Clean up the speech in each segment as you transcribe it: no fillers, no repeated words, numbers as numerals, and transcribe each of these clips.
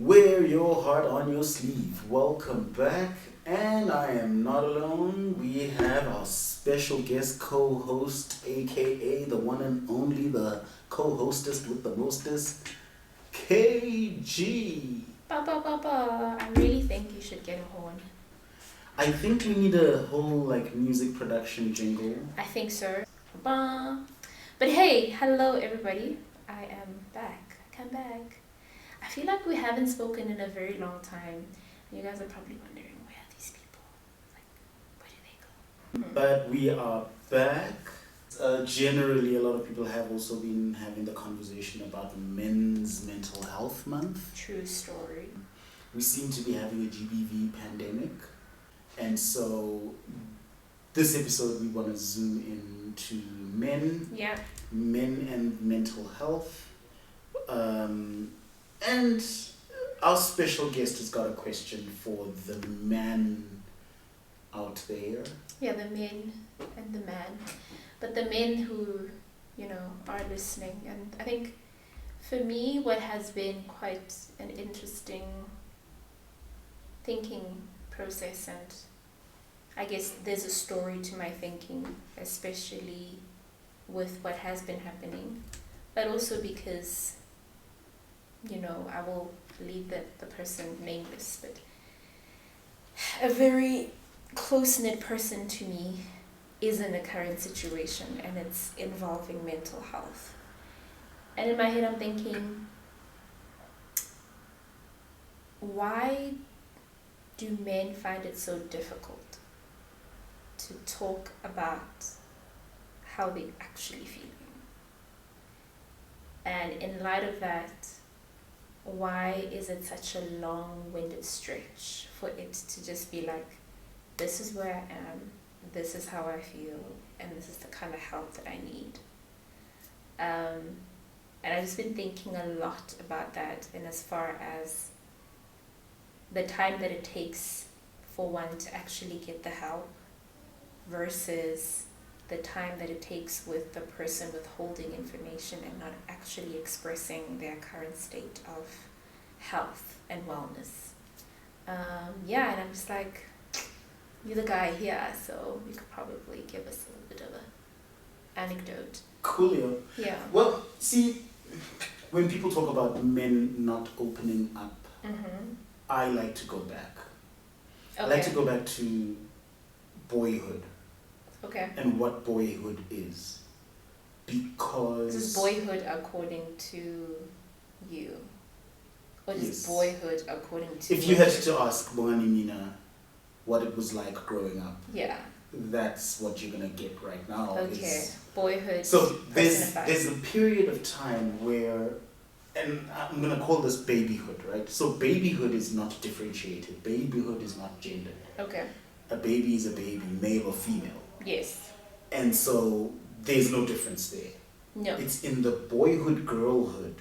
Wear your heart on your sleeve. Welcome back. And I am not alone. We have our special guest co host, aka the one and only, the co hostess with the mostest, KG. I really think you should get a horn. I think we need a whole music production jingle. I think so. Ba. But hey, hello everybody. I am back. I come back. I feel like we haven't spoken in a very long time. You guys are probably wondering, where are these people? Like, where do they go? But we are back. Generally, a lot of people have also been having the conversation about Men's Mental Health Month. True story. We seem to be having a GBV pandemic. And so, this episode, we want to zoom into men, Yeah. men and mental health. And our special guest has got a question for the man out there. Yeah, the men and the man. But the men who, are listening. And I think for me, what has been quite an interesting thinking process, and I guess there's a story to my thinking, especially with what has been happening, but also because, I will leave the person nameless, but a very close-knit person to me is in a current situation, and it's involving mental health. And in my head I'm thinking, why do men find it so difficult to talk about how they actually feeling? And in light of that, why is it such a long-winded stretch for it to just be like, this is where I am, this is how I feel, and this is the kind of help that I need? And I've just been thinking a lot about that, and as far as the time that it takes for one to actually get the help versus the time that it takes with the person withholding information and not actually expressing their current state of health and wellness. And I'm just like, you're the guy here, so you could probably give us a little bit of an anecdote. Coolio. Yeah. Well, see, when people talk about men not opening up, Mm-hmm. I like to go back. Okay. I like to go back to boyhood Okay. and what boyhood is. Because... This is boyhood according to you? Or just Yes. boyhood according to If you had to ask Bongani Mina what it was like growing up, Yeah. that's what you're going to get right now. Okay. Boyhood. So personified. there's a period of time where, and I'm going to call this babyhood, right? So babyhood is not differentiated. Babyhood is not gendered. Okay. A baby is a baby, male or female. Yes. And so there's no difference there. No. It's in the boyhood, girlhood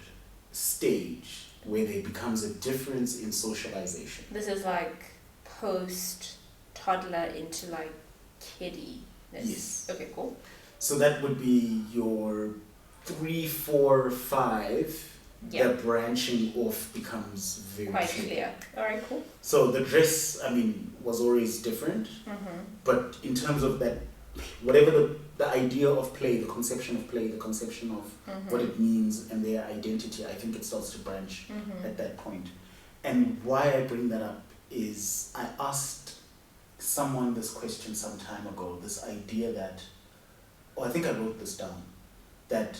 stage where there becomes a difference in socialization. This is like post toddler into like kiddie. Yes. Okay, cool. So that would be your 3, 4, 5. Yeah. The branching off becomes very Quite clear. Alright, cool. So the dress, was always different. Mm-hmm. But in terms of that, whatever the idea of play, the conception of play, the conception of Mm-hmm. what it means and their identity, I think it starts to branch Mm-hmm. at that point. And why I bring that up is I asked someone this question some time ago, this idea that, I think I wrote this down, that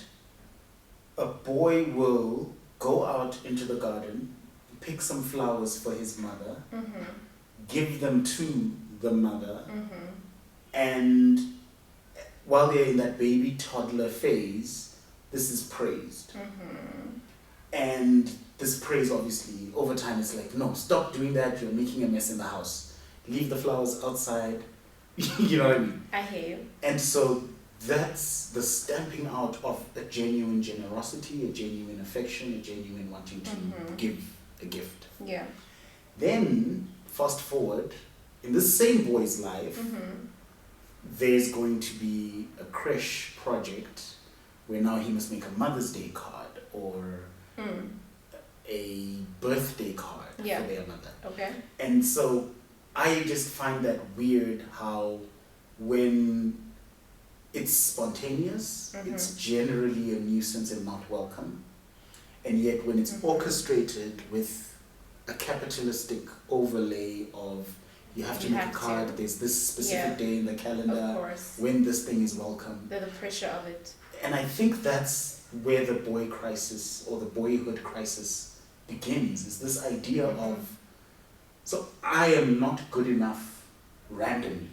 a boy will go out into the garden, pick some flowers for his mother, Mm-hmm. give them to the mother, Mm-hmm. and while they're in that baby toddler phase, this is praised. Mm-hmm. And this praise, obviously, over time, is like, no, stop doing that, you're making a mess in the house. Leave the flowers outside. You know what I mean? I hear you. And so that's the stamping out of a genuine generosity, a genuine affection, a genuine wanting to Mhm. give a gift. Yeah. Then, fast forward, in this same boy's life, Mm-hmm. there's going to be a creche project where now he must make a Mother's Day card or Mm. a birthday card for their mother. Okay. And so I just find that weird how when it's spontaneous, it's generally a nuisance and not welcome. And yet when it's orchestrated with a capitalistic overlay of you have to make a card, there's this specific day in the calendar when this thing is welcome. The pressure of it. And I think that's where the boy crisis or the boyhood crisis begins, is this idea of, so I am not good enough randomly.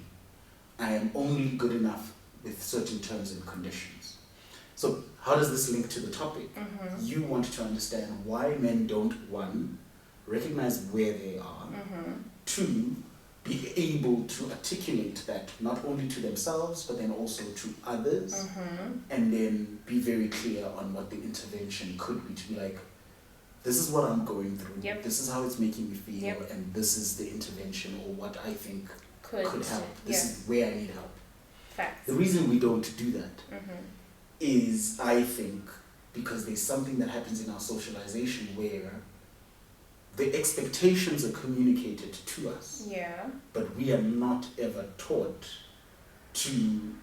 I am only good enough with certain terms and conditions. So how does this link to the topic? You want to understand why men don't, one, recognize where they are, two, be able to articulate that not only to themselves but then also to others, and then be very clear on what the intervention could be, to be like, this is what I'm going through, this is how it's making me feel, and this is the intervention or what I think could help. This is where I need help. Facts. The reason we don't do that is, I think, because there's something that happens in our socialization where the expectations are communicated to us, but we are not ever taught to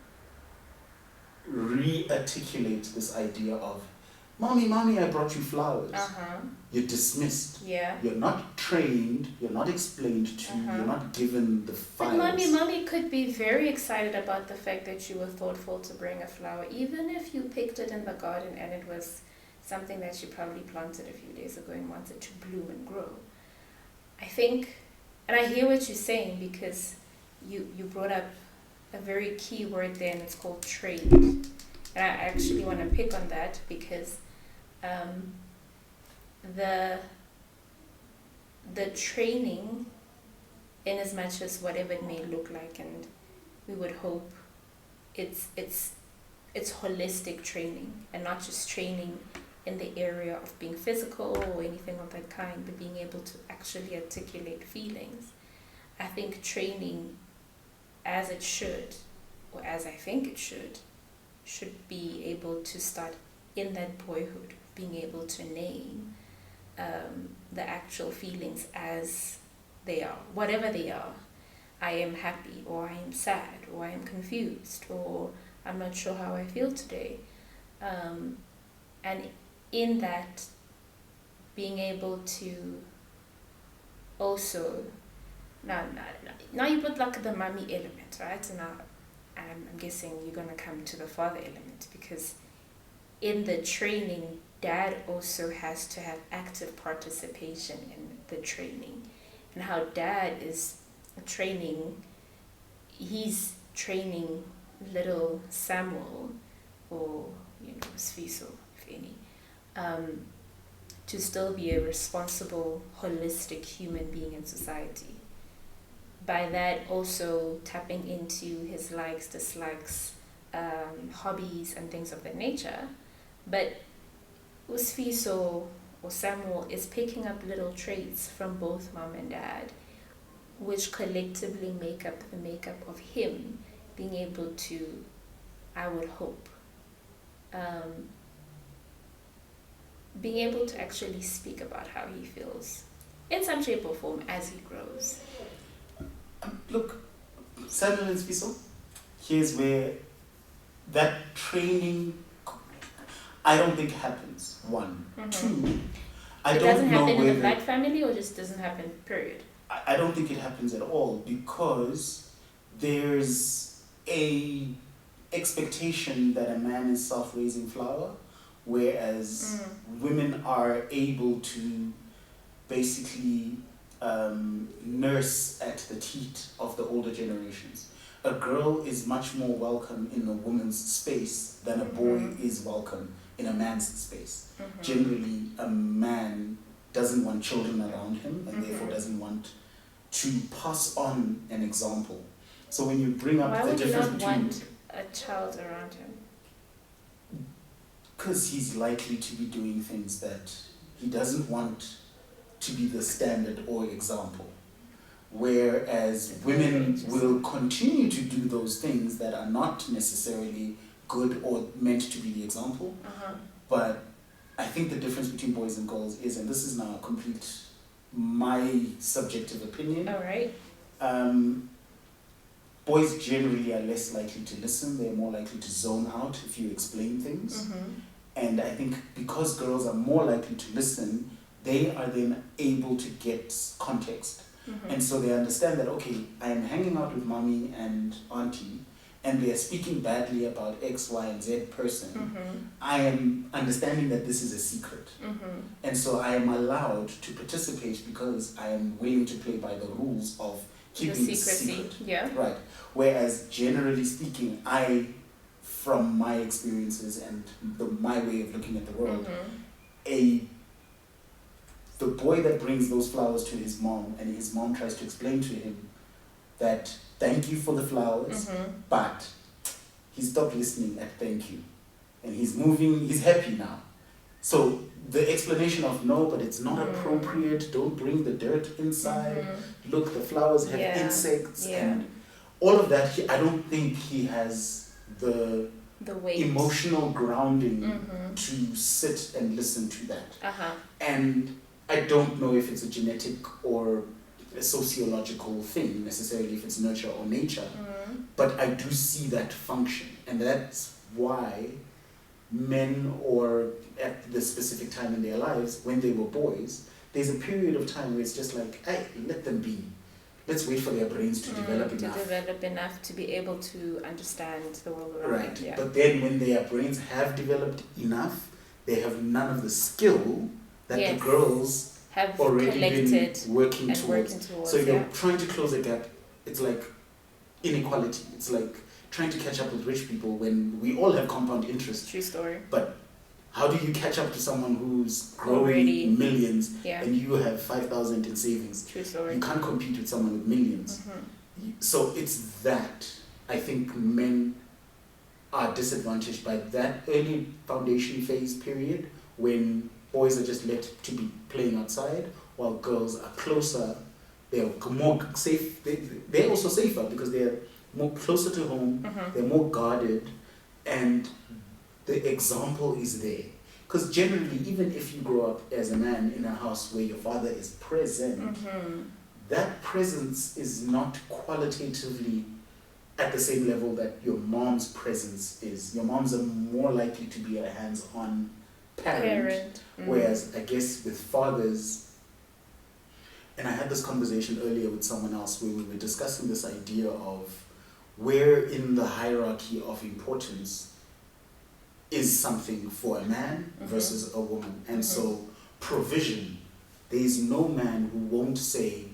re-articulate this idea of, mommy, I brought you flowers. You're dismissed. You're not trained, you're not explained to, you're not given the files. But mommy could be very excited about the fact that you were thoughtful to bring a flower, even if you picked it in the garden and it was something that she probably planted a few days ago and wanted to bloom and grow. I think, and I hear what you're saying, because you brought up a very key word there, and it's called trade. And I actually want to pick on that because the training, in as much as whatever it may look like, and we would hope it's holistic training and not just training in the area of being physical or anything of that kind, but being able to actually articulate feelings. I think training, as it should, or as I think it should be able to start in that boyhood, being able to name the actual feelings as they are, whatever they are. I am happy, or I am sad, or I am confused, or I'm not sure how I feel today. And in that, being able to also, now you put like the mommy element, right? And now I'm guessing you're going to come to the father element, because in the training, dad also has to have active participation in the training. And how dad is training, he's training little Samuel, or Sfiso, if any, to still be a responsible, holistic human being in society. By that, also tapping into his likes, dislikes, hobbies, and things of that nature. But Usfiso or Samuel is picking up little traits from both mom and dad, which collectively make up the makeup of him being able to, I would hope, being able to actually speak about how he feels in some shape or form as he grows. Look, Samuel and Spiso, here's where that training, I don't think happens. One. Two, I don't know whether... It doesn't happen in the black family, or just doesn't happen, period? I don't think it happens at all, because there's a expectation that a man is self-raising flower, whereas women are able to basically nurse at the teat of the older generations. A girl is much more welcome in a woman's space than a boy is welcome in a man's space. Generally, a man doesn't want children around him, and therefore doesn't want to pass on an example. So when you bring up the difference between... Why would you not want a child around him? Because he's likely to be doing things that he doesn't want to be the standard or example. Whereas women will continue to do those things that are not necessarily good or meant to be the example, but I think the difference between boys and girls is, and this is now a complete my subjective opinion. All right. Boys generally are less likely to listen. They're more likely to zone out if you explain things. And I think because girls are more likely to listen, they are then able to get context. And so they understand that, okay, I am hanging out with mommy and auntie, and they are speaking badly about X, Y, and Z person. I am understanding that this is a secret. And so I am allowed to participate because I am willing to play by the rules of keeping the secret. Yeah. Right. Whereas generally speaking, from my experiences and my way of looking at the world, the boy that brings those flowers to his mom and his mom tries to explain to him that thank you for the flowers, but he stopped listening at thank you. And he's moving, he's happy now. So the explanation of no, but it's not appropriate, don't bring the dirt inside, look, the flowers have insects, and all of that, I don't think he has the weight, emotional grounding to sit and listen to that. And I don't know if it's a genetic or a sociological thing necessarily, if it's nurture or nature, but I do see that function, and that's why men, or at the specific time in their lives when they were boys, there's a period of time where it's just like, hey, let them be. Let's wait for their brains to develop enough. To develop enough to be able to understand the world around Right. them. Yeah. But then when their brains have developed enough, they have none of the skill that the girls have already collected been working towards. So you're trying to close a gap. It's like inequality. It's like trying to catch up with rich people when we all have compound interest. True story. But how do you catch up to someone who's growing already millions and you have 5,000 in savings? True story. You can't compete with someone with millions. So it's that. I think men are disadvantaged by that early foundation phase period when boys are just let to be playing outside while girls are closer. They're more safe. They're also safer because they're more closer to home. They're more guarded, and the example is there. Because generally, even if you grow up as a man in a house where your father is present, that presence is not qualitatively at the same level that your mom's presence is. Your moms are more likely to be a hands-on parent. Whereas I guess with fathers, and I had this conversation earlier with someone else where we were discussing this idea of where in the hierarchy of importance is something for a man versus a woman. And so provision, there is no man who won't say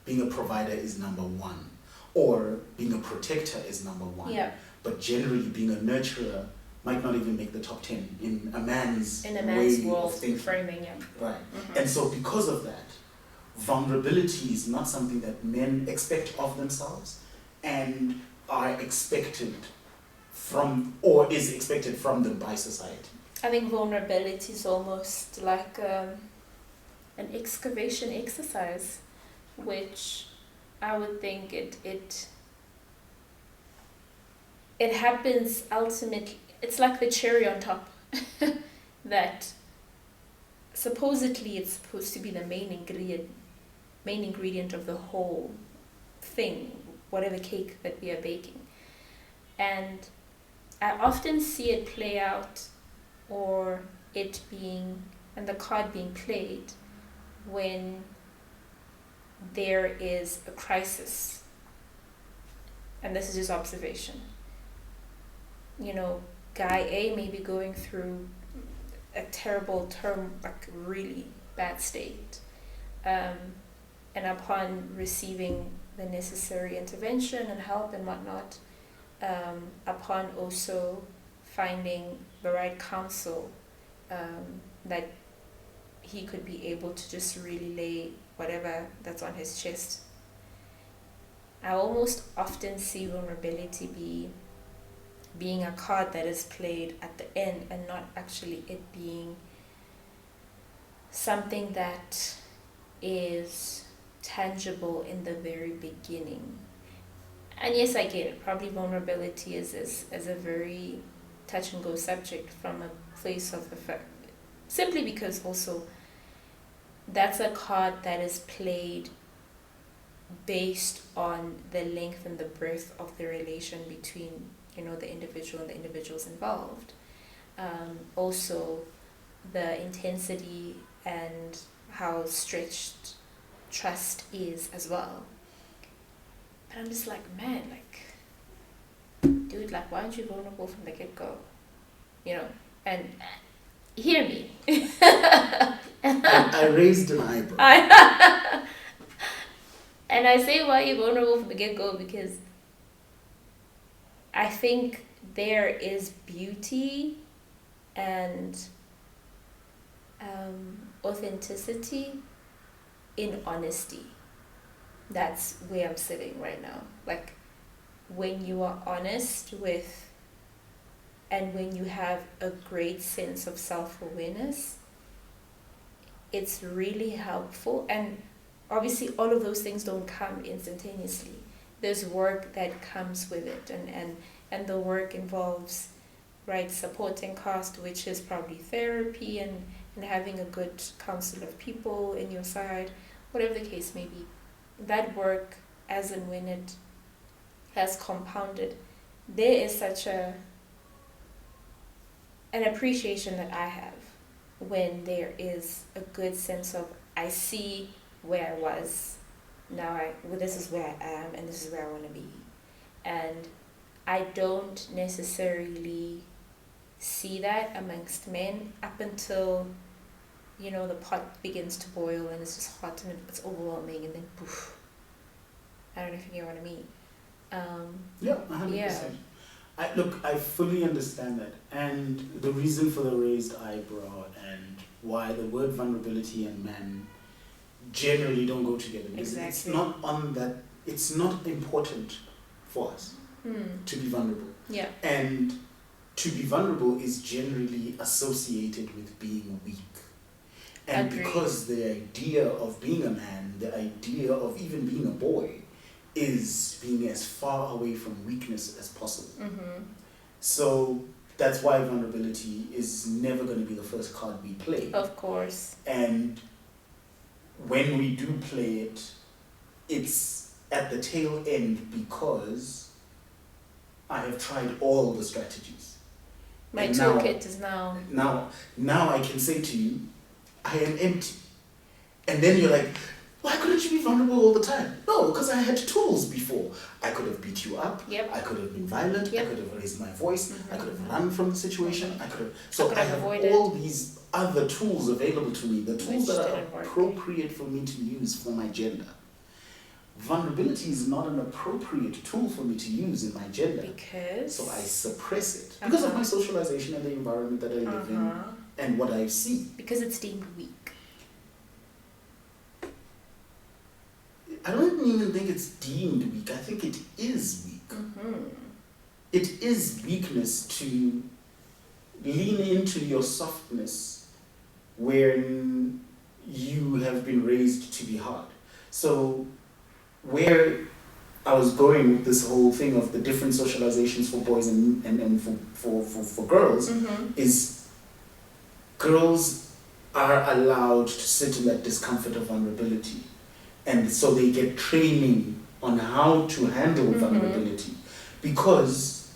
being a provider is number one or being a protector is number one. But generally being a nurturer might not even make the top 10 in a man's way world of thinking. Framing. Right. And so because of that, vulnerability is not something that men expect of themselves and are expected from, or is expected from them by society. I think vulnerability is almost like an excavation exercise, which I would think it happens ultimately. It's like the cherry on top that supposedly it's supposed to be the main ingredient of the whole thing, whatever cake that we are baking. And I often see it play out, or it being, and the card being played, when there is a crisis. And this is just observation. Guy A may be going through a terrible like really bad state. And upon receiving the necessary intervention and help and whatnot, upon also finding the right counsel, that he could be able to just really lay whatever that's on his chest. I almost often see vulnerability being a card that is played at the end and not actually it being something that is tangible in the very beginning. And yes, I get it. Probably vulnerability is a very touch and go subject from a place of simply because also that's a card that is played based on the length and the breadth of the relation between, the individual and the individuals involved. Also, the intensity and how stretched trust is as well. But I'm just like, man, dude, why aren't you vulnerable from the get-go? And hear me. I raised an eyebrow. And I say, why are you vulnerable from the get-go? Because I think there is beauty and authenticity in honesty. That's where I'm sitting right now. When you are honest with, and when you have a great sense of self-awareness, it's really helpful. And obviously all of those things don't come instantaneously. There's work that comes with it, and the work involves, right, supporting cast, which is probably therapy and having a good council of people in your side, whatever the case may be. That work, as and when it has compounded, there is such an appreciation that I have when there is a good sense of, I see where I was, now this is where I am, and this is where I want to be. And I don't necessarily see that amongst men up until, the pot begins to boil and it's just hot and it's overwhelming, and then poof. I don't know if you get what I mean. Yeah, 100%. I fully understand that. And the reason for the raised eyebrow and why the word vulnerability and man generally don't go together. Because exactly. It's not important for us to be vulnerable. Yeah. And to be vulnerable is generally associated with being weak. And Agreed. Because the idea of being a man, the idea of even being a boy, is being as far away from weakness as possible. Mm-hmm. So that's why vulnerability is never going to be the first card we play. Of course. And when we do play it, it's at the tail end because I have tried all the strategies. My toolkit is now... Now I can say to you, I am empty. And then you're like, why couldn't you be vulnerable all the time? No, because I had tools before. I could have beat you up. Yep. I could have been violent. Yep. I could have raised my voice. Mm-hmm. I could have run from the situation. Mm-hmm. I have all these other tools available to me, the tools that are appropriate for me to use for my gender. Vulnerability is not an appropriate tool for me to use in my gender. Because? So I suppress it. Because of my socialization and the environment that I live in and what I see. Because it's deemed weak. I don't even think it's deemed weak. I think it is weak. Mm-hmm. It is weakness to lean into your softness when you have been raised to be hard. So where I was going with this whole thing of the different socializations for boys and for girls is girls are allowed to sit in that discomfort of vulnerability. And so they get training on how to handle vulnerability, because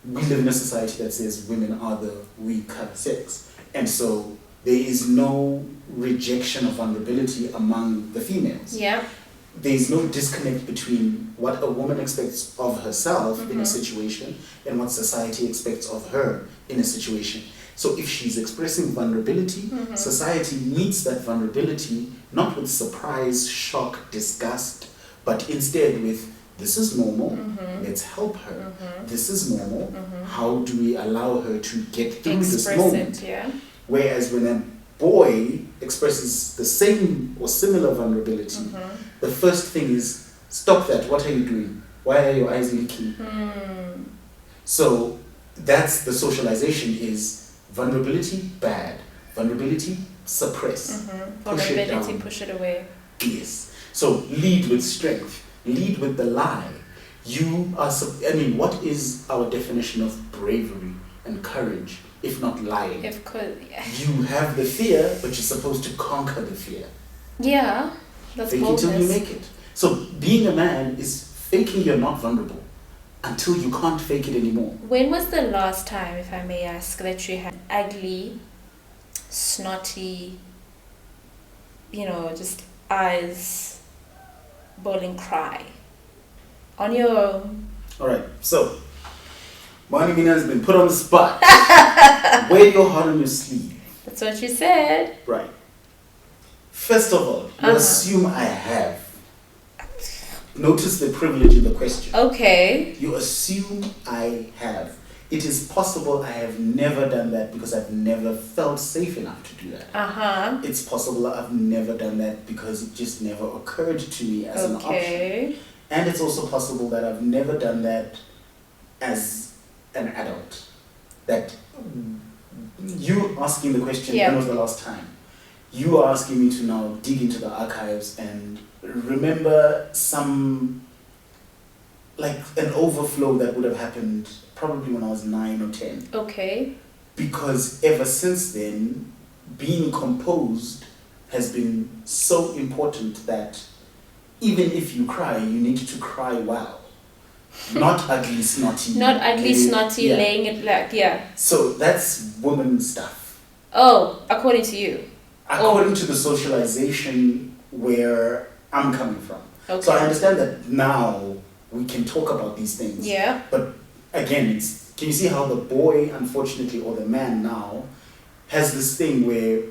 we live in a society that says women are the weaker sex. And so there is no rejection of vulnerability among the females. Yeah. There is no disconnect between what a woman expects of herself in a situation and what society expects of her in a situation. So if she's expressing vulnerability, society meets that vulnerability not with surprise, shock, disgust, but instead with, this is normal, let's help her. This is normal, how do we allow her to get through this moment? Whereas when a boy expresses the same or similar vulnerability, the first thing is, stop that, what are you doing? Why are your eyes leaking? So that's the socialization is, vulnerability, bad. Vulnerability, suppress. Vulnerability, push it away. Yes. So lead with strength. Lead with the lie. You are, what is our definition of bravery and courage if not lying. Yeah. You have the fear, but you're supposed to conquer the fear. Yeah, that's Fake it till you make it. So being a man is faking you're not vulnerable until you can't fake it anymore. When was the last time, if I may ask, that you had ugly, snotty, just eyes bawling cry on your own? Alright, so Mani Mina has been put on the spot. Wear your heart on your sleeve. That's what you said. Right. First of all, you assume I have. Notice the privilege in the question. Okay. You assume I have. It is possible I have never done that because I've never felt safe enough to do that. It's possible I've never done that because it just never occurred to me as an option. And it's also possible that I've never done that as an adult. That you asking the question, when was the last time? You are asking me to now dig into the archives and remember some, like an overflow that would have happened probably when I was 9 or 10. Okay. Because ever since then, being composed has been so important that even if you cry, you need to cry well. Not ugly, snotty. Not ugly, snotty, laying it black, So that's woman stuff. Oh, according to you? According to the socialization where I'm coming from. Okay. So I understand that now we can talk about these things. Yeah. But again, can you see how the boy, unfortunately, or the man now, has this thing where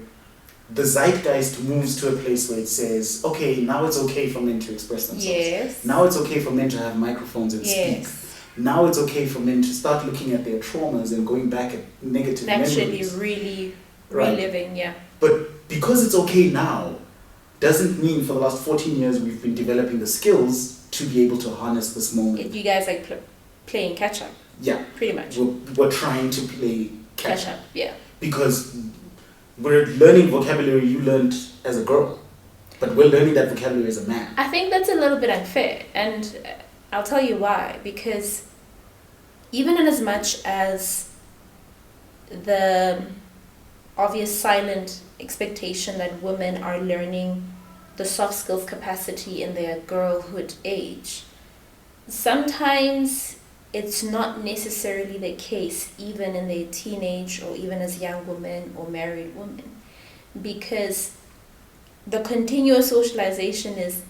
the zeitgeist moves to a place where it says, okay, now it's okay for men to express themselves. Yes. Now it's okay for men to have microphones and speak. Now it's okay for men to start looking at their traumas and going back at negative memories. Actually really reliving, But because it's okay now, doesn't mean for the last 14 years we've been developing the skills to be able to harness this moment. You guys like playing catch up? Yeah. Pretty much. We're trying to play catch up. Yeah. Because we're learning vocabulary you learned as a girl, but we're learning that vocabulary as a man. I think that's a little bit unfair, and I'll tell you why. Because even in as much as the obvious silent expectation that women are learning the soft skills capacity in their girlhood age, sometimes it's not necessarily the case even in their teenage or even as young women or married women, because the continuous socialization is,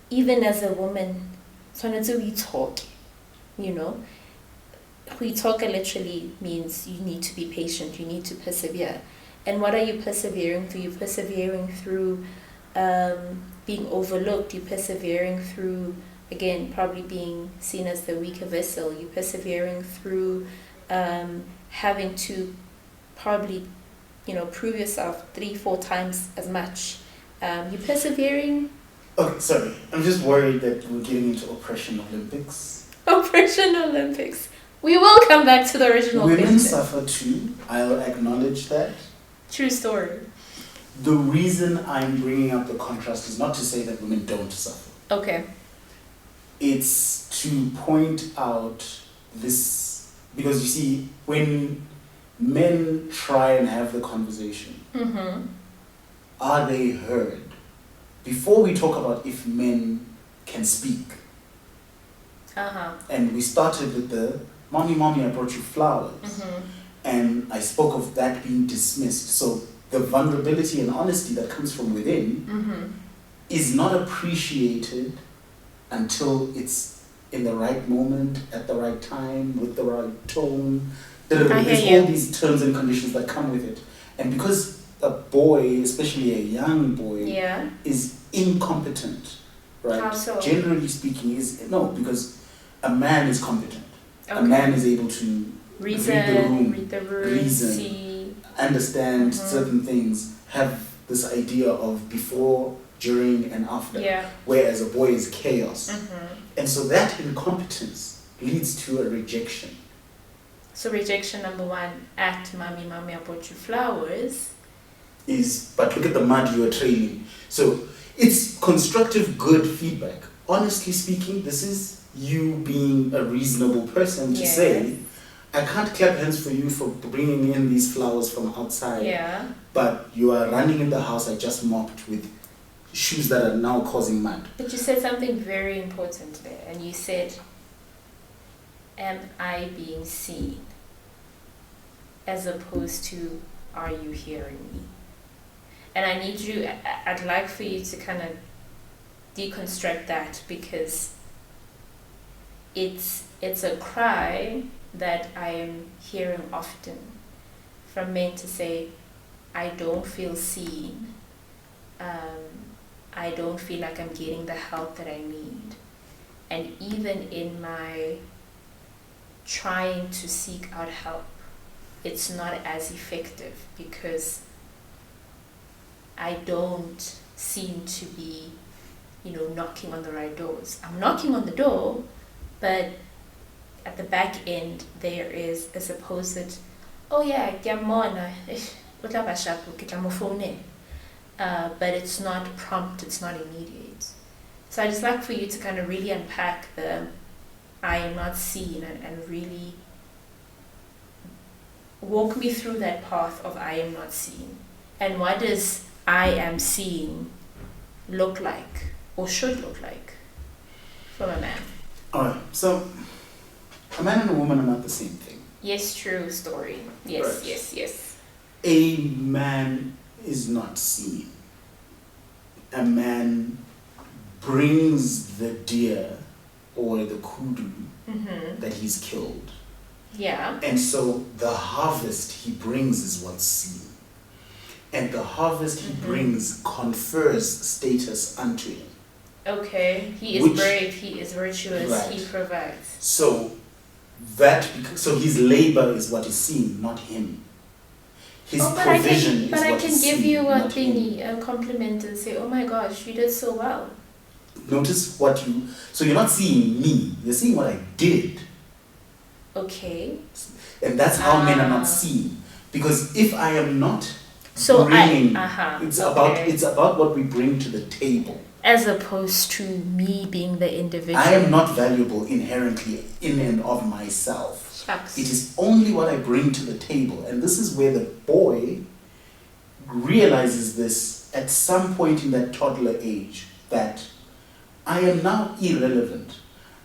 even as a woman, we talk, we talk literally means you need to be patient, you need to persevere. And what are you persevering through? You're persevering through being overlooked. You're persevering through, again, probably being seen as the weaker vessel. You're persevering through having to probably, prove yourself 3-4 times as much. You're persevering. Okay, sorry. I'm just worried that we're getting into Oppression Olympics. Oppression Olympics. We will come back to the original question. Women suffer too. I'll acknowledge that. True story. The reason I'm bringing up the contrast is not to say that women don't suffer. Okay. It's to point out this, because you see, when men try and have the conversation, are they heard? Before we talk about if men can speak, and we started with the mommy, I brought you flowers. And I spoke of that being dismissed. So the vulnerability and honesty that comes from within is not appreciated until it's in the right moment, at the right time, with the right tone. There's all these terms and conditions that come with it. And because a boy, especially a young boy, is incompetent, right? How so? Generally speaking, because a man is competent. Okay. A man is able to read the room, see, understand certain things, have this idea of before, during, and after. Whereas a boy is chaos. And so that incompetence leads to a rejection. So rejection number 1 at mommy, I brought you flowers is, but look at the mud you are training. So it's constructive, good feedback. Honestly speaking, this is you being a reasonable person to say, I can't clap hands for you for bringing in these flowers from outside. Yeah. But you are running in the house I just mopped with shoes that are now causing mud. But you said something very important there, and you said, am I being seen? As opposed to, are you hearing me? And I need you, I'd like for you to kind of deconstruct that, because it's a cry that I am hearing often from men to say, I don't feel seen. I don't feel like I'm getting the help that I need. And even in my trying to seek out help, it's not as effective because I don't seem to be, knocking on the right doors. I'm knocking on the door, but at the back end there is a supposed, oh yeah, but it's not prompt, it's not immediate. So I just like for you to kind of really unpack the I am not seen and really walk me through that path of I am not seen. And what does I am seen look like or should look like from a man? Alright, so a man and a woman are not the same thing. Yes, true story. Yes, right. yes. A man is not seen. A man brings the deer or the kudu that he's killed. Yeah. And so the harvest he brings is what's seen. And the harvest he brings confers status unto him. Okay. He is brave, he is virtuous, right. He provides. So his labor is what is seen, not him. His provision is what is seen. But I can give you a thingy, a compliment, and say, oh my gosh, you did so well. Notice so you're not seeing me, you're seeing what I did. Okay. And that's how men are not seen. Because if I am not bringing, it's about what we bring to the table. As opposed to me being the individual. I am not valuable inherently in and of myself. Shucks. It is only what I bring to the table. And this is where the boy realizes this at some point in that toddler age, that I am now irrelevant.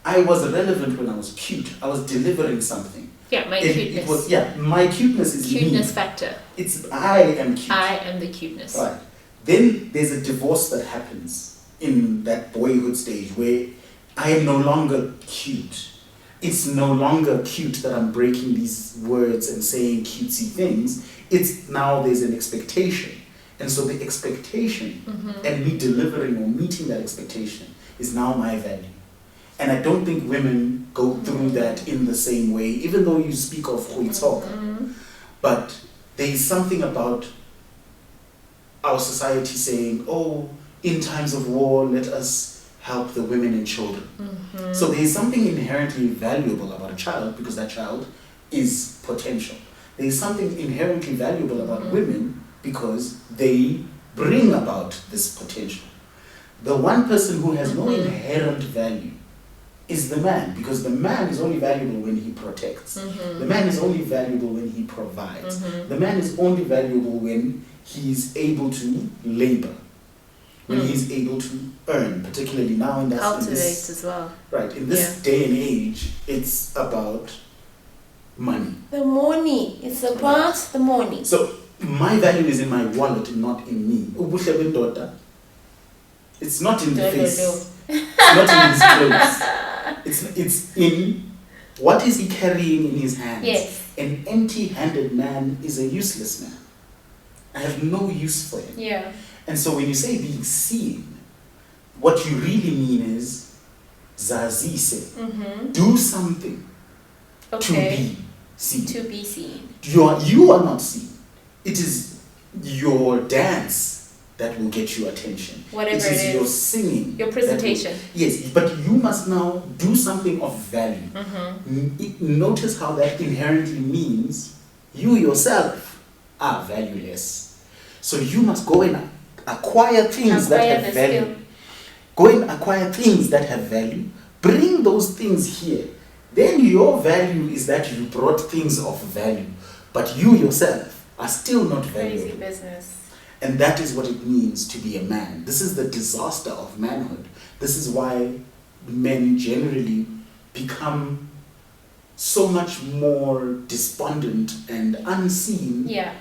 I was relevant when I was cute. I was delivering something. Yeah, my cuteness. My cuteness is cuteness me. Factor. It's I am cute. I am the cuteness. Right. Then there's a divorce that happens in that boyhood stage where I am no longer cute. It's no longer cute that I'm breaking these words and saying cutesy things. It's now there's an expectation. And so the expectation and me delivering or meeting that expectation is now my value. And I don't think women go through that in the same way, even though you speak of Huitoka. But there is something about our society saying, oh, in times of war, let us help the women and children. So there is something inherently valuable about a child because that child is potential. There is something inherently valuable about women because they bring about this potential. The one person who has no inherent value is the man, because the man is only valuable when he protects. The man is only valuable when he provides. The man is only valuable when he's able to labor, when he's able to earn, particularly now in that cultivate as well. Right, in this day and age, it's about money. The money. It's about the money. So my value is in my wallet, not in me. It's not in the face. It's not in his clothes. It's in what is he carrying in his hands. Yes. An empty-handed man is a useless man. I have no use for him. Yeah. And so when you say being seen, what you really mean is zazise. Do something to be seen. To be seen. You are not seen. It is your dance that will get you attention. Whatever it is. Your singing. Your presentation. Yes, but you must now do something of value. Notice how that inherently means you yourself are valueless. So you must go and acquire things that have value. Go and acquire things that have value. Bring those things here. then your value is that you brought things of value, but you yourself are still not Crazy valuable. business. And that is what it means to be a man. This is the disaster of manhood. This is why men generally become so much more despondent and unseen Yeah.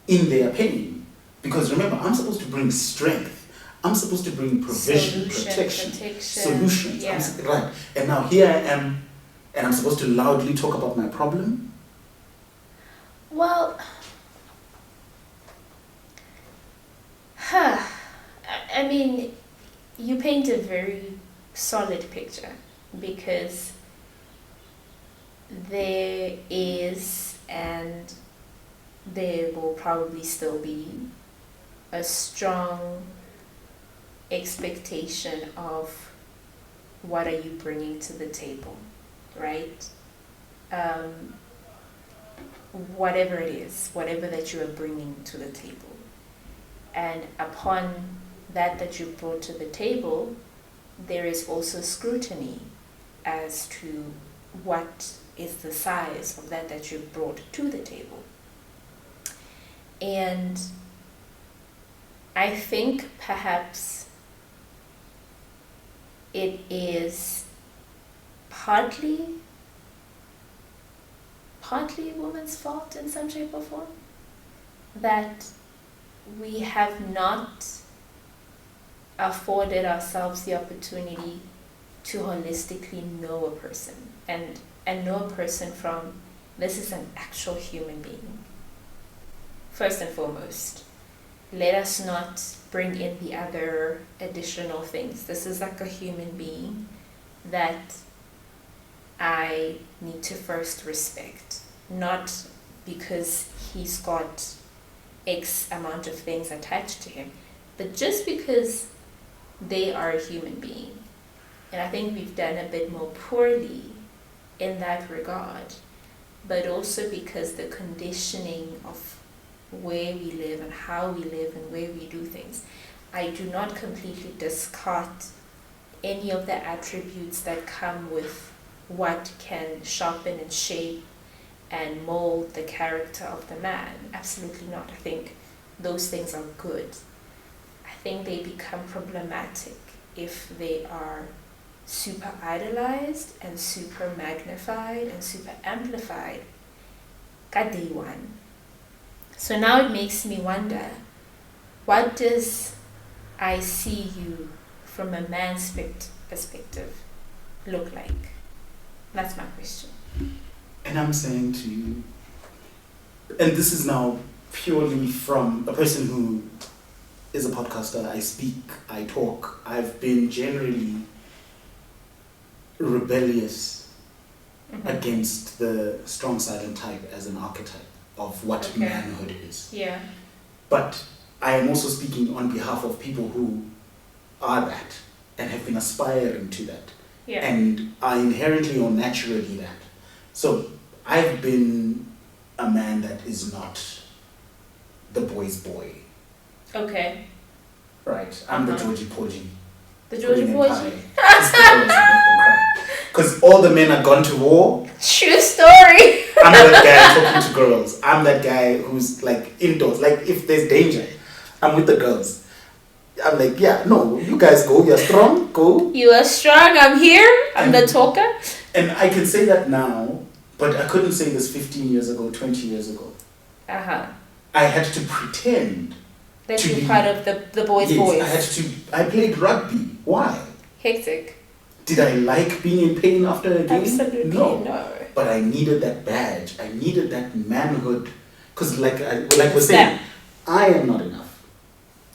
in their pain. Because remember, I'm supposed to bring strength. I'm supposed to bring provision, protection, solutions. Yeah. Right. And now here I am, and I'm supposed to loudly talk about my problem. Well, I mean, you paint a very solid picture, because there is, and there will probably still be, a strong expectation of what are you bringing to the table, right? Whatever it is, whatever that you are bringing to the table. And upon that you brought to the table, there is also scrutiny as to what is the size of that you brought to the table. And I think perhaps it is partly a woman's fault in some shape or form, that we have not afforded ourselves the opportunity to holistically know a person, and know a person from, this is an actual human being. First and foremost, let us not bring in the other additional things. This is like a human being that I need to first respect, not because he's got X amount of things attached to him, but just because they are a human being. And I think we've done a bit more poorly in that regard, but also because the conditioning of where we live and how we live and where we do things. I do not completely discard any of the attributes that come with what can sharpen and shape and mold the character of the man. Absolutely not. I think those things are good. I think they become problematic if they are super idolized and super magnified and super amplified ka day one. So now it makes me wonder, what does I see you from a man's perspective look like? That's my question. And I'm saying to you, and this is now purely from a person who is a podcaster, I speak, I talk, I've been generally rebellious against the strong silent type as an archetype of what manhood is. Yeah. But I am also speaking on behalf of people who are that and have been aspiring to that. Yeah. And are inherently or naturally that. So I've been a man that is not the boy's boy. Okay. Right. I'm the Georgie Porgy. The Georgie Porgy? Because all the men are gone to war. True story. I'm that guy talking to girls. I'm that guy who's like indoors. Like if there's danger, I'm with the girls. I'm like, yeah, no, you guys go. You're strong. Go. You are strong. I'm here. I'm the talker. And I can say that now, but I couldn't say this 15 years ago, 20 years ago. I had to pretend that to you're be part of the boys' yes, boys. I played rugby. Why? Hectic. Did I like being in pain after a game? Absolutely no. But I needed that badge. I needed that manhood. Because like we're saying, I am not enough.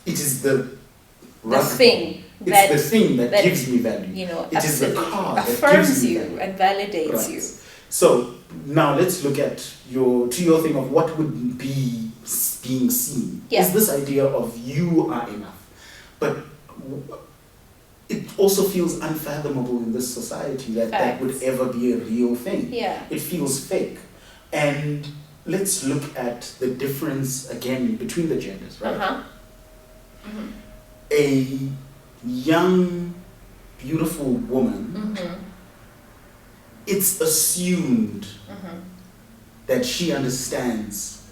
It is the thing that gives me value. You know, it is the car that affirms gives me you value. and validates you. So now let's look at your thing of what would be being seen. Yeah. Is this idea of you are enough. But it also feels unfathomable in this society that that would ever be a real thing. Yeah. It feels fake. And let's look at the difference again between the genders, right? A young, beautiful woman it's assumed Mm-hmm. that she understands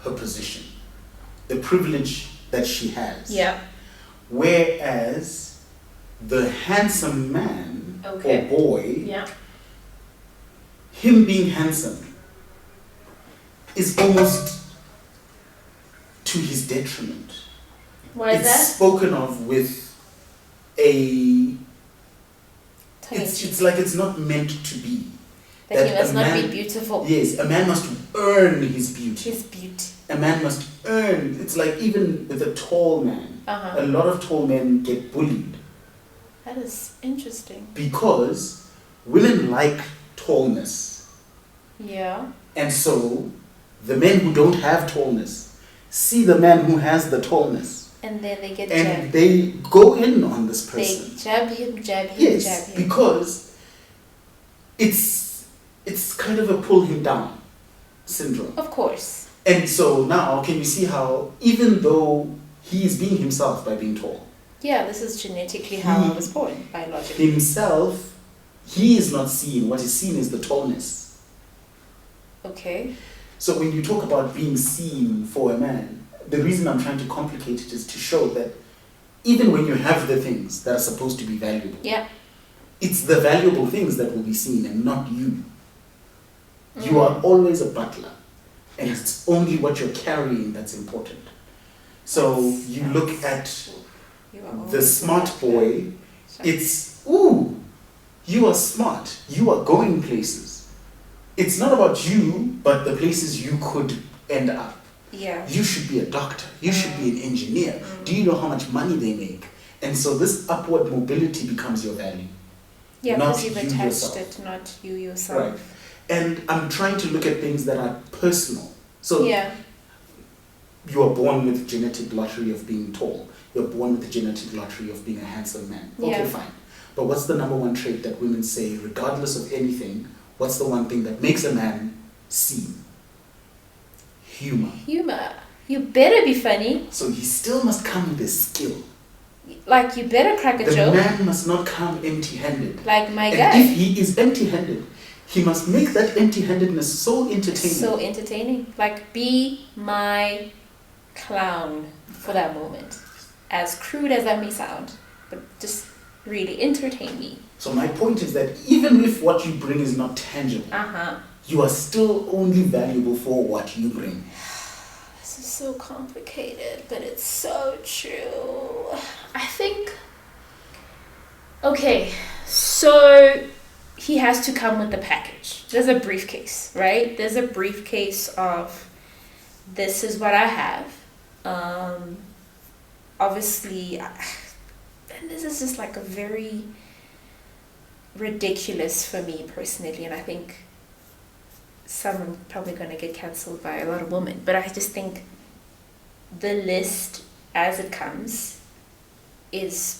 her position, the privilege that she has. Yeah. Whereas the handsome man Okay. or boy, Yeah. him being handsome is almost to his detriment. Why is It's that? spoken of with a. Tongue in It's cheek. like it's not meant to be. That he that must a not man- be beautiful. Yes, a man must earn his beauty. His beauty. A man must earn. It's like even with a tall man, Uh-huh. a lot of tall men get bullied That is interesting. because women like tallness. Yeah. And so the men who don't have tallness see the man who has the tallness And then they get and jabbed. they go in on this They person. jab him, jab him, Yes, jab him. because it's kind of a pull him down syndrome. Of course. And so now can you see how even though he is being himself by being tall, Yeah, this is genetically how I was born, biologically. himself, he is not seen. What is seen is the tallness. Okay. So when you talk about being seen for a man, the reason I'm trying to complicate it is to show that even when you have the things that are supposed to be valuable, Yeah. it's the valuable things that will be seen and not you. You are always a butler, and it's only what you're carrying that's important. So you look at You are the always smart like boy, that. it's, ooh, you are smart, you are going places. It's not about you, but the places you could end up. Yeah. You should be a doctor, you should be an engineer. Do you know how much money they make? And so this upward mobility becomes your value. Yeah, Not because you've you attached yourself. it, not you yourself. Right. And I'm trying to look at things that are personal. So Yeah. you are born with genetic lottery of being tall. You're born with the genetic lottery of being a handsome man. Okay, Yeah. fine. But what's the number one trait that women say, regardless of anything, what's the one thing that makes a man seen? Humor. Humor. You better be funny. So he still must come with a skill. Like, you better crack a The joke. man must not come empty-handed. Like my And guy. if he is empty-handed, he must make that empty-handedness so entertaining. So entertaining. Like, be my clown for that moment. As crude as that may sound. But just really entertain me. So my point is that even if what you bring is not tangible, Uh-huh. you are still only valuable for what you bring. This is so complicated, but it's so true. I think. Okay, so he has to come with the package. There's a briefcase, right? There's a briefcase of this is what I have. Obviously, and this is just like a very ridiculous for me personally, and I think some are probably going to get cancelled by a lot of women, but I just think the list as it comes is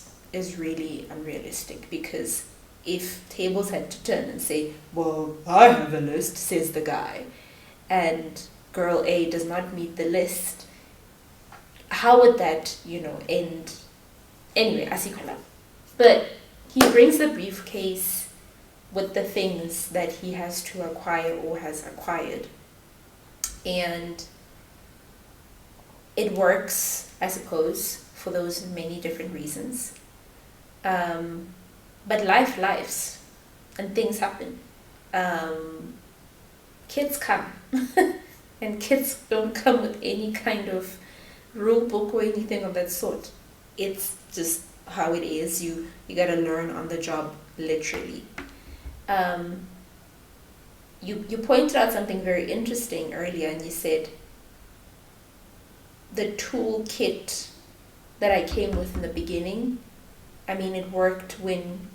really unrealistic, because if tables had to turn and say, well, I have a list, says the guy, and girl A does not meet the list, how would that, end? Anyway, asikola. But he brings the briefcase with the things that he has to acquire or has acquired. And it works, I suppose, for those many different reasons. But lives, and things happen. Kids come, and kids don't come with any kind of rule book or anything of that sort. It's just how it is. You gotta learn on the job, literally. You pointed out something very interesting earlier, and you said the toolkit that I came with in the beginning, I mean, it worked when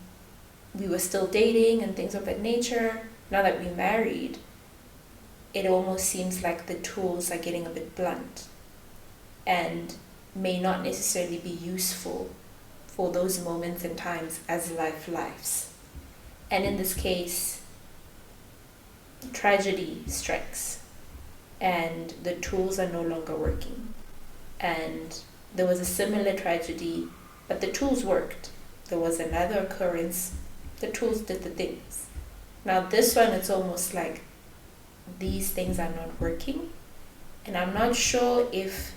we were still dating and things of that nature. Now that we're married, it almost seems like the tools are getting a bit blunt and may not necessarily be useful for those moments and times as lives. And in this case, tragedy strikes and the tools are no longer working. And there was a similar tragedy, but the tools worked. There was another occurrence The tools did the things. Now this one, it's almost like these things are not working, and I'm not sure if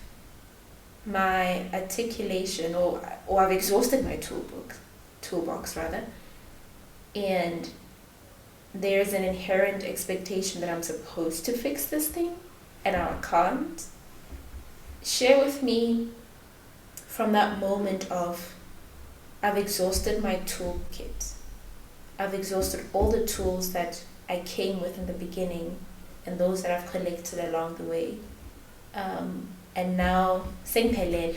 my articulation or I've exhausted my toolbox rather, and there's an inherent expectation that I'm supposed to fix this thing and I can't. Share with me from that moment of I've exhausted my toolkit. I've exhausted all the tools that I came with in the beginning and those that I've collected along the way. And now, sengphelele.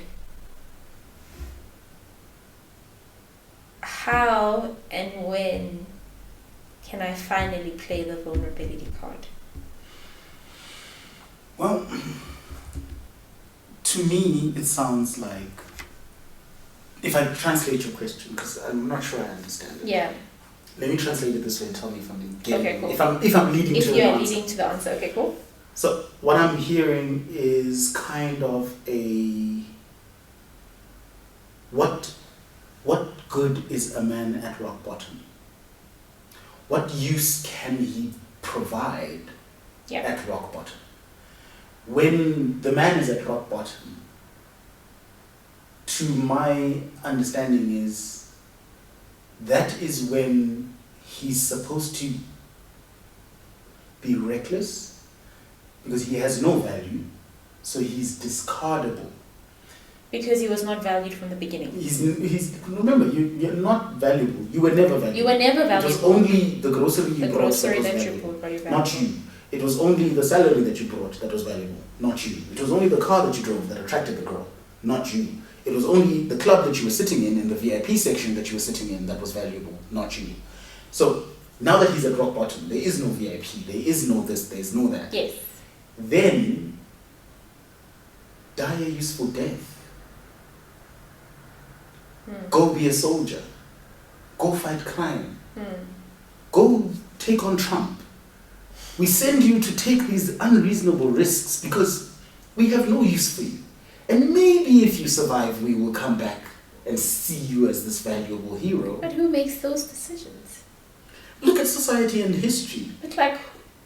How and when can I finally play the vulnerability card? Well, to me, it sounds like, if I translate your question, because I'm not sure I understand it. Yeah. Let me translate it this way and tell me if I'm getting Okay, cool. if I'm leading If to the you're answer. leading to the answer, okay, cool. So what I'm hearing is kind of what good is a man at rock bottom? What use can he provide at rock bottom? When the man is at rock bottom, to my understanding is that is when he's supposed to be reckless because he has no value, so he's discardable. Because he was not valued from the beginning. He's remember, you're not valuable. You were never valuable. You were never valuable. It was only the grocery you the brought grocery that was that you valuable, brought, you valuable. not you. It was only the salary that you brought that was valuable, not you. It was only the car that you drove that attracted the girl, not you. It was only the club that you were sitting in the VIP section that you were sitting in that was valuable, not you. So now that he's at rock bottom, there is no VIP, there is no this, there is no that. Yes. Then die a useful death. Go be a soldier. Go fight crime. Go take on Trump. We send you to take these unreasonable risks because we have no use for you. And maybe if you survive, we will come back and see you as this valuable hero. But who makes those decisions? Look at society and history. But like,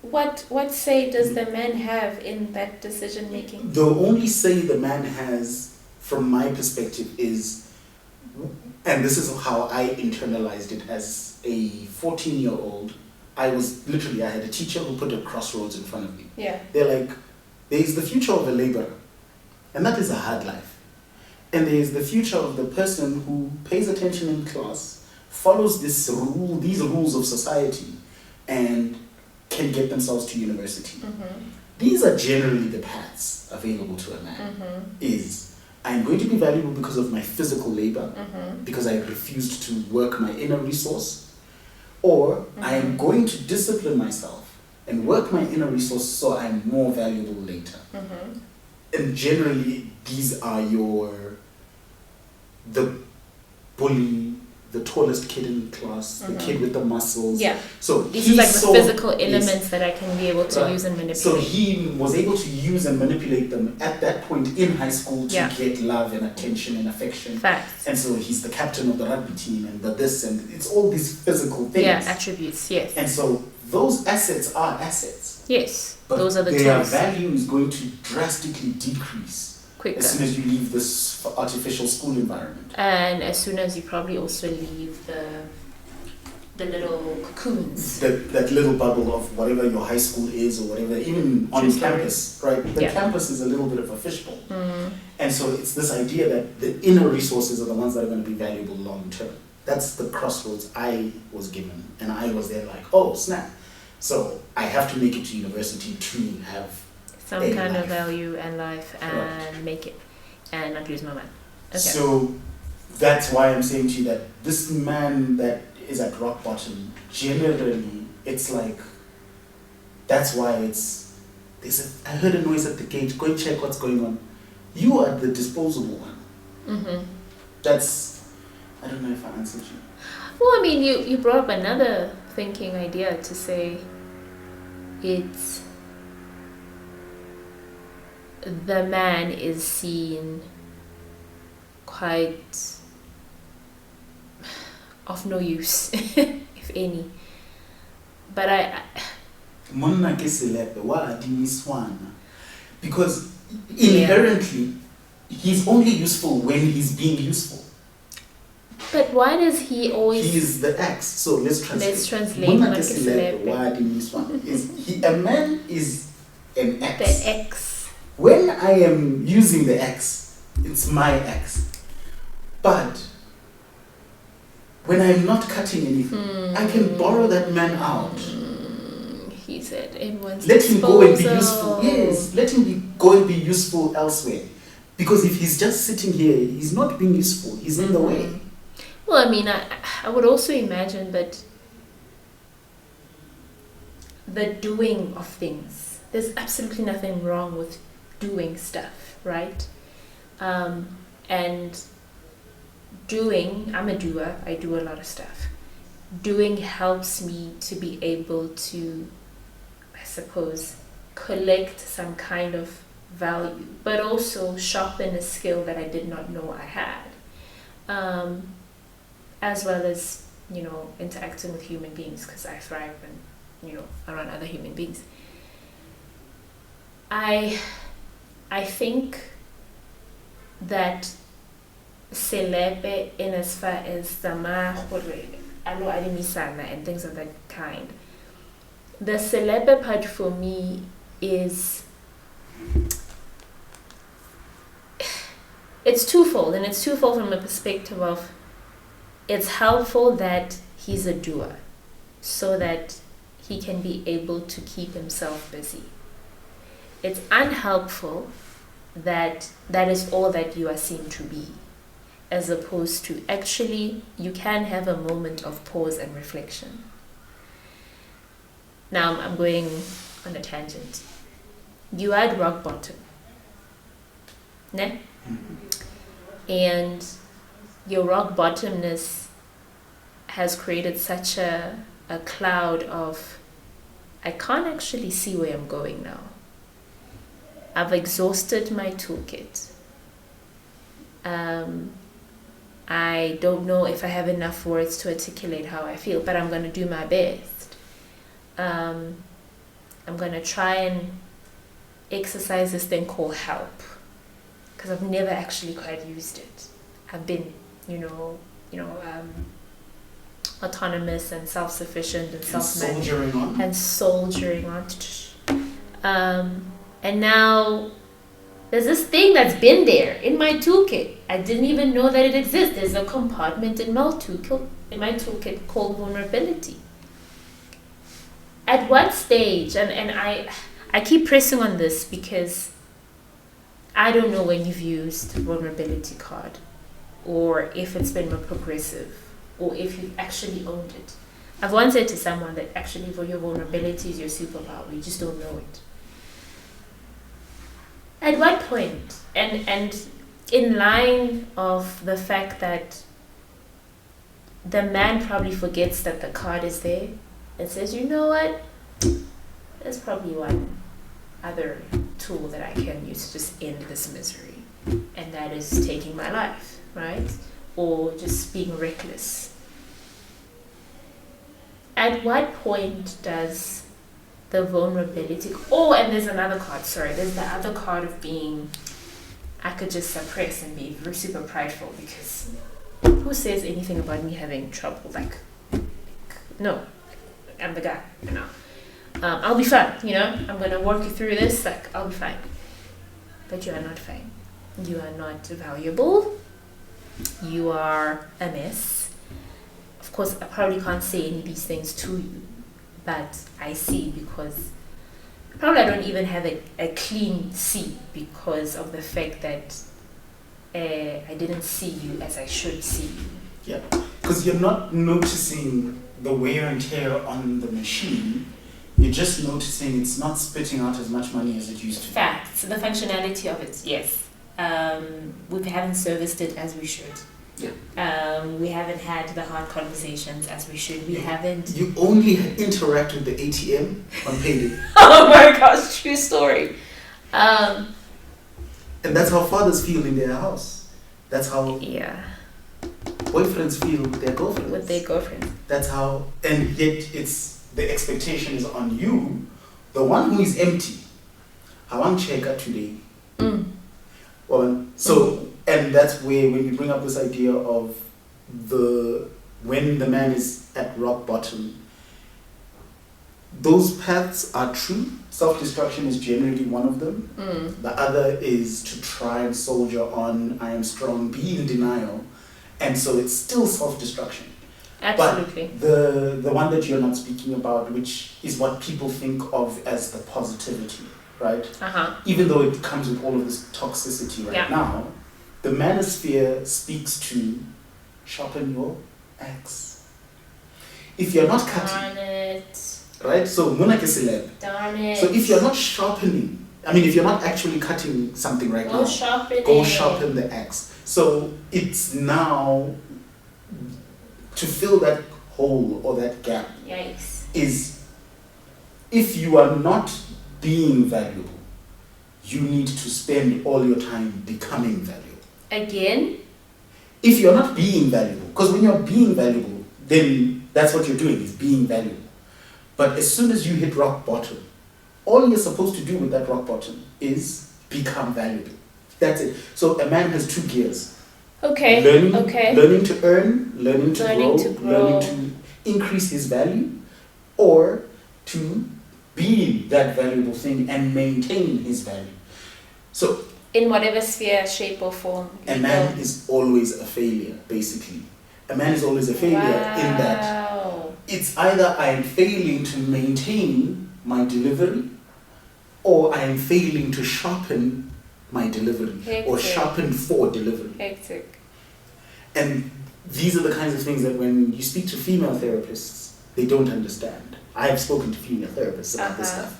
what say does the man have in that decision making? The only say the man has, from my perspective, is, and this is how I internalized it as a 14-year-old. I had a teacher who put a crossroads in front of me. Yeah. They're like, there's the future of a laborer, and that is a hard life. And there's the future of the person who pays attention in class, follows these rules of society, and can get themselves to university. These are generally the paths available to a man. Is I'm going to be valuable because of my physical labor, because I refused to work my inner resource, or I am going to discipline myself and work my inner resource so I'm more valuable later. And generally, these are the bully, the tallest kid in class, the kid with the muscles. Yeah. So these are like the physical elements that I can be able to use and manipulate. So he was able to use and manipulate them at that point in high school to get love and attention and affection. Facts. And so he's the captain of the rugby team and the this, and it's all these physical things. Yeah, attributes, yes. And so those assets are assets. Yes, but those are the tools. Their value is going to drastically decrease quicker as soon as you leave this artificial school environment. And as soon as you probably also leave the little cocoons. That little bubble of whatever your high school is or whatever, even on campus, right? The campus is a little bit of a fishbowl. And so it's this idea that the inner resources are the ones that are going to be valuable long term. That's the crossroads I was given. And I was there like, oh, snap. So I have to make it to university to have some kind of value and life and make it and not lose my mind. Okay. So that's why I'm saying to you that this man that is at rock bottom, generally, it's like, that's why I heard a noise at the gate, go and check what's going on. You are the disposable one. That's, I don't know if I answered you. Well, I mean, you brought up another thinking idea to say it's the man is seen quite of no use if any. But I Monna ke selepe, wa adimiswana. Because inherently, he's only useful when he's being useful. but why does he always... He is the X, so let's translate. Let's translate. Monna ke selepe, wa adimiswana. A man is an X. The X. When I am using the X, it's my X. But when I'm not cutting anything, I can borrow that man out. He said everyone's Let him go and be disposal. useful. Yes, let him go and be useful elsewhere. Because if he's just sitting here, he's not being useful. He's in the way. Well, I mean, I would also imagine that the doing of things, there's absolutely nothing wrong with doing stuff, right? And doing, I'm a doer, I do a lot of stuff. Doing helps me to be able to, I suppose, collect some kind of value, but also sharpen a skill that I did not know I had. As well as, interacting with human beings, because I thrive and, around other human beings. I think that Selepe, in as far as Sama and things of that kind, the Selepe part for me is, it's twofold, and it's twofold from a perspective of, it's helpful that he's a doer so that he can be able to keep himself busy. It's unhelpful that that is all that you are seen to be, as opposed to actually you can have a moment of pause and reflection. Now I'm going on a tangent. You are at rock bottom, ne? And your rock bottomness has created such a cloud of, I can't actually see where I'm going now. I've exhausted my toolkit. I don't know if I have enough words to articulate how I feel, but I'm going to do my best. I'm going to try and exercise this thing called help, because I've never actually quite used it. I've been, autonomous and self-sufficient and self-managed soldiering on. And now there's this thing that's been there in my toolkit. I didn't even know that it exists. There's a compartment in my toolkit called vulnerability. At what stage, and I keep pressing on this because I don't know when you've used vulnerability card, or if it's been more progressive, or if you've actually owned it. I've once said to someone that actually for your vulnerability is your superpower, you just don't know it. At what point, and in line of the fact that the man probably forgets that the card is there and says, you know what, there's probably one other tool that I can use to just end this misery, and that is taking my life, right? Or just being reckless. At what point does the vulnerability... Oh, and there's another card, sorry. There's the other card of being... I could just suppress and be super prideful, because who says anything about me having trouble? No, I'm the guy, I'll be fine, I'm going to work you through this, I'll be fine. But you are not fine. You are not valuable. You are a mess. Of course, I probably can't say any of these things to you, but I see, because probably I don't even have a clean see because of the fact that I didn't see you as I should see you. Yeah, because you're not noticing the wear and tear on the machine. You're just noticing it's not spitting out as much money as it used to. Facts, the functionality of it, yes. We haven't serviced it as we should. Yeah. We haven't had the hard conversations as we should. We haven't. You only interact with the ATM on payday. Oh my gosh, true story. And that's how fathers feel in their house. That's how. Yeah. boyfriends feel with their girlfriends. With their girlfriends. That's how, and yet it's the expectation is on you, the one who is empty. I want checker today. Well, so and that's where when we bring up this idea of when the man is at rock bottom, those paths are true. Self-destruction is generally one of them. The other is to try and soldier on, I am strong, be in denial. And so it's still self-destruction. Absolutely. But the one that you're not speaking about, which is what people think of as the positivity, right? Even though it comes with all of this toxicity right now, the manosphere speaks to sharpen your axe. If you're not cutting, darn it. Right? So Muna Kesileb. Darn it. So if you're not sharpening, I mean if you're not actually cutting something right now, go sharpen the axe. So it's now to fill that hole or that gap. Yikes. Is if you are not being valuable, you need to spend all your time becoming valuable. Again? If you're not being valuable, because when you're being valuable, then that's what you're doing, is being valuable. But as soon as you hit rock bottom, all you're supposed to do with that rock bottom is become valuable. That's it. So a man has two gears. Okay. Learning to earn, learning to grow, learning to increase his value, or to be that valuable thing and maintain his value. So in whatever sphere, shape or form. A man is always a failure, basically. A man is always a failure in that it's either I am failing to maintain my delivery or I am failing to sharpen my delivery or sharpen for delivery. Hectic. And these are the kinds of things that when you speak to female therapists, they don't understand. I have spoken to female therapists about this stuff.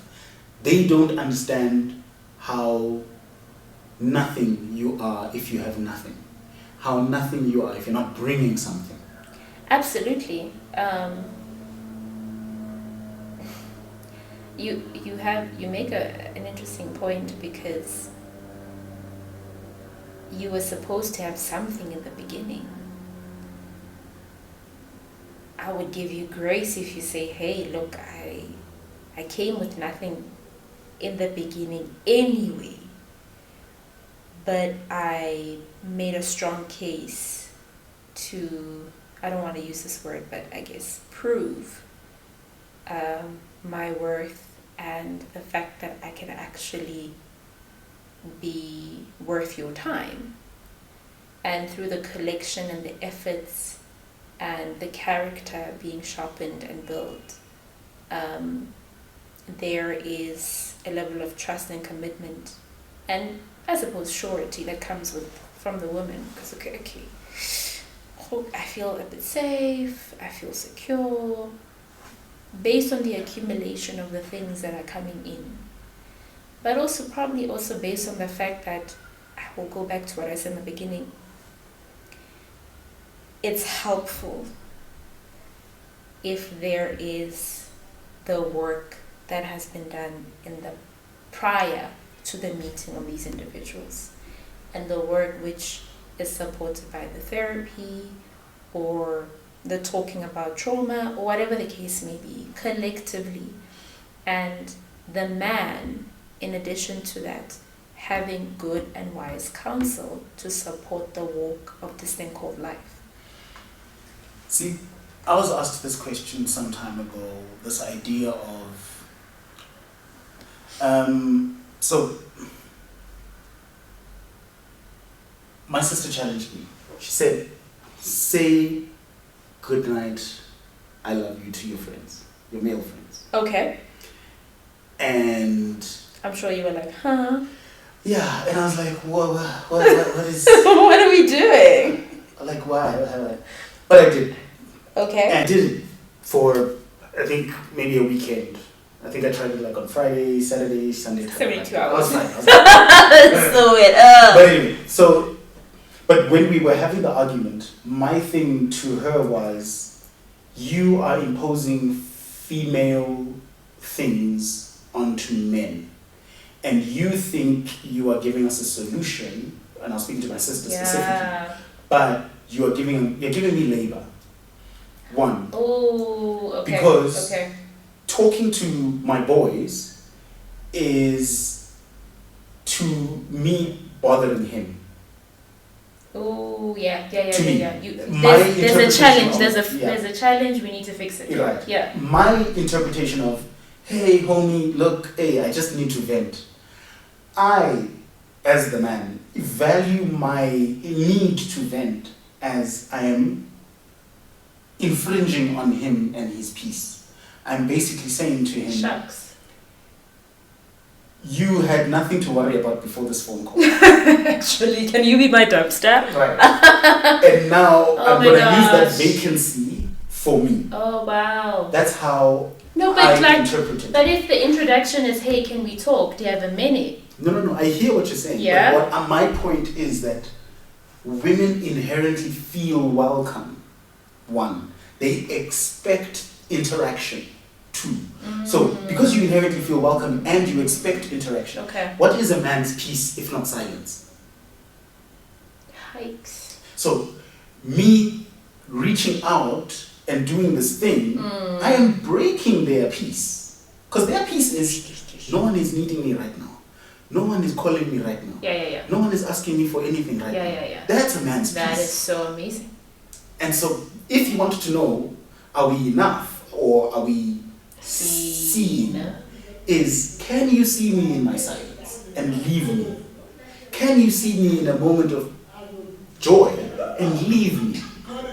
They don't understand how nothing you are if you have nothing. How nothing you are if you're not bringing something. Absolutely. You make an interesting point, because you were supposed to have something in the beginning. I would give you grace if you say, hey, look, I came with nothing in the beginning anyway, but I made a strong case to, I don't want to use this word, but I guess prove my worth and the fact that I can actually be worth your time. And through the collection and the efforts and the character being sharpened and built, there is a level of trust and commitment, and I suppose surety that comes from the woman, because okay, I feel a bit safe, I feel secure, based on the accumulation of the things that are coming in. But also probably also based on the fact that, I will go back to what I said in the beginning, it's helpful if there is the work that has been done in the prior to the meeting of these individuals, and the work which is supported by the therapy or the talking about trauma or whatever the case may be collectively, and the man, in addition to that, having good and wise counsel to support the walk of this thing called life. See, I was asked this question some time ago, this idea of so my sister challenged me. She said, say good night, I love you to your friends, your male friends. Okay. And I'm sure you were like, huh? Yeah, and I was like, what is... What are we doing? Like, why? But I did. Okay. And I did it for, I think, maybe a weekend. I think I tried it like on Friday, Saturday, Sunday. 72 hours. I was fine. Slow it up. But anyway, but when we were having the argument, my thing to her was, you are imposing female things onto men. And you think you are giving us a solution, and I was speaking to my sister specifically, but you're giving me labor. One. Oh, okay. Because okay. talking to my boys is to me bothering him. Oh, yeah. To me. There's a challenge. There's a challenge. We need to fix it. Right. Yeah. My interpretation of, hey, homie, look, hey, I just need to vent. I, as the man, value my need to vent as I am infringing on him and his peace. I'm basically saying to him, Shucks. You had nothing to worry about before this phone call. Actually, can you be my dumpster? Right. And now I'm going to use that gosh. vacancy for me. Oh, wow. That's how I interpret it. But if the introduction is, hey, can we talk? Do you have a minute? No. I hear what you're saying. Yeah. But my point is that women inherently feel welcome. One, they expect interaction. Two. So, because you inherently feel welcome and you expect interaction, okay. What is a man's peace if not silence? Yikes. So, me reaching out and doing this thing, I am breaking their peace. Because their peace is, no one is needing me right now. No one is calling me right now. Yeah. No one is asking me for anything right now. Yeah. That's a man's peace. That is so amazing. And so, if you wanted to know, are we enough or are we seen? Is, can you see me in my silence and leave me? Can you see me in a moment of joy and leave me?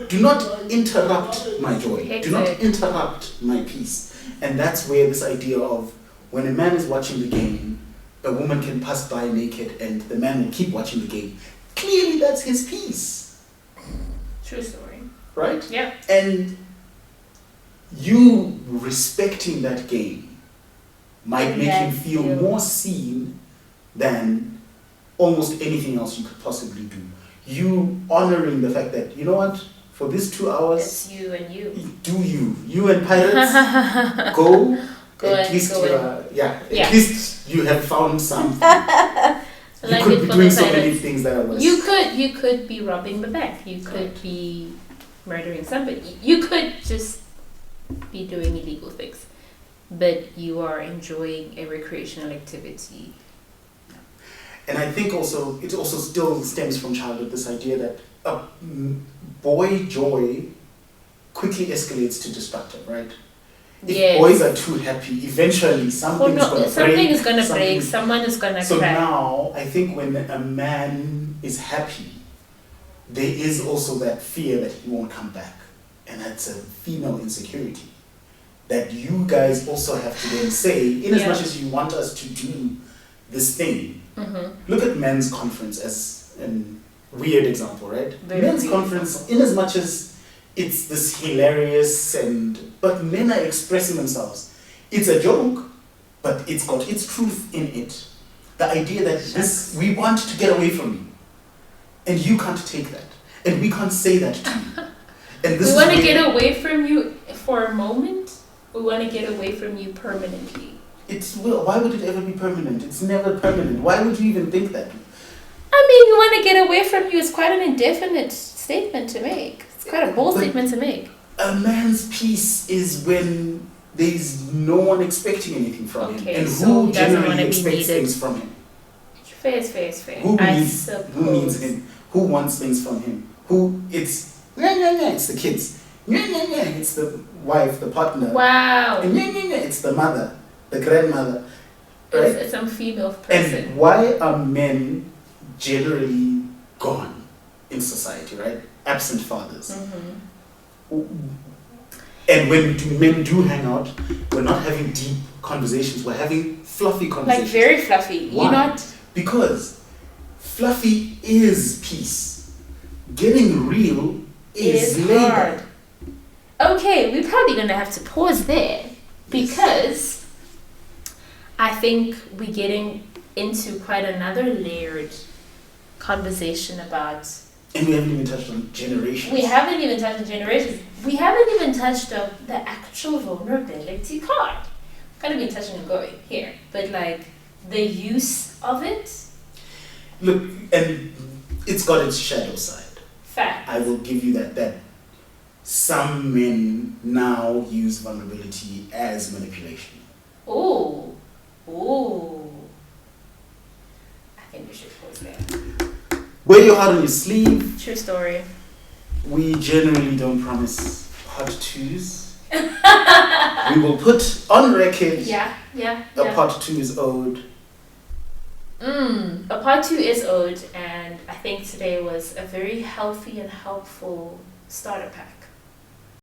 Do not interrupt my joy. Exactly. Do not interrupt my peace. And that's where this idea of when a man is watching the game, a woman can pass by naked and the man will keep watching the game. Clearly that's his peace. True story. Right? Yeah. And you respecting that game might make him feel more seen than almost anything else you could possibly do. You honoring the fact that, you know what, for these 2 hours, it's you and you. Do you and pirates go at least at least you have found something. You could be doing so many things that are worse. You could be robbing the bank. You could be murdering somebody. You could just be doing illegal things, but you are enjoying a recreational activity. And I think also it also still stems from childhood, this idea that boy joy quickly escalates to destructive, right? If boys are too happy, eventually something is going to break. Someone is going to crack. So now, I think when a man is happy, there is also that fear that he won't come back. And that's a female insecurity that you guys also have to then say, in as much as you want us to do this thing. Look at men's conference as a weird example, right? Men's conference, in as much as it's this hilarious but men are expressing themselves. It's a joke, but it's got its truth in it. The idea that we want to get away from you, and you can't take that, and we can't say that to you. And this we want to get away from you for a moment. We want to get away from you permanently. Why would it ever be permanent? It's never permanent. Why would you even think that? I mean, we want to get away from you. It's quite an indefinite statement to make. It's quite a bold statement to make. A man's peace is when there's no one expecting anything from him. And who generally expects things from him? Fair. Who needs him? Who wants things from him? It's the kids. It's the wife, the partner. Wow. And it's the mother, the grandmother. Right? It's some female person. And why are men generally gone in society, right? Absent fathers. And when men do hang out, we're not having deep conversations, we're having fluffy conversations. Like very fluffy. Why? You're not... Because fluffy is peace. Getting real is labor. Hard. Okay, we're probably going to have to pause there because I think we're getting into quite another layered conversation about... And we haven't even touched on generations. We haven't even touched on generations. We haven't even touched on the actual vulnerability part. Kind of been touching and going here, but like the use of it. Look, and it's got its shadow side, Fact. I will give you that some men now use vulnerability as manipulation. Ooh. I think we should pause there. Wear your heart on your sleeve. True story. We generally don't promise part twos. We will put on record a part two is owed. A part 2 is owed, and I think today was a very healthy and helpful starter pack.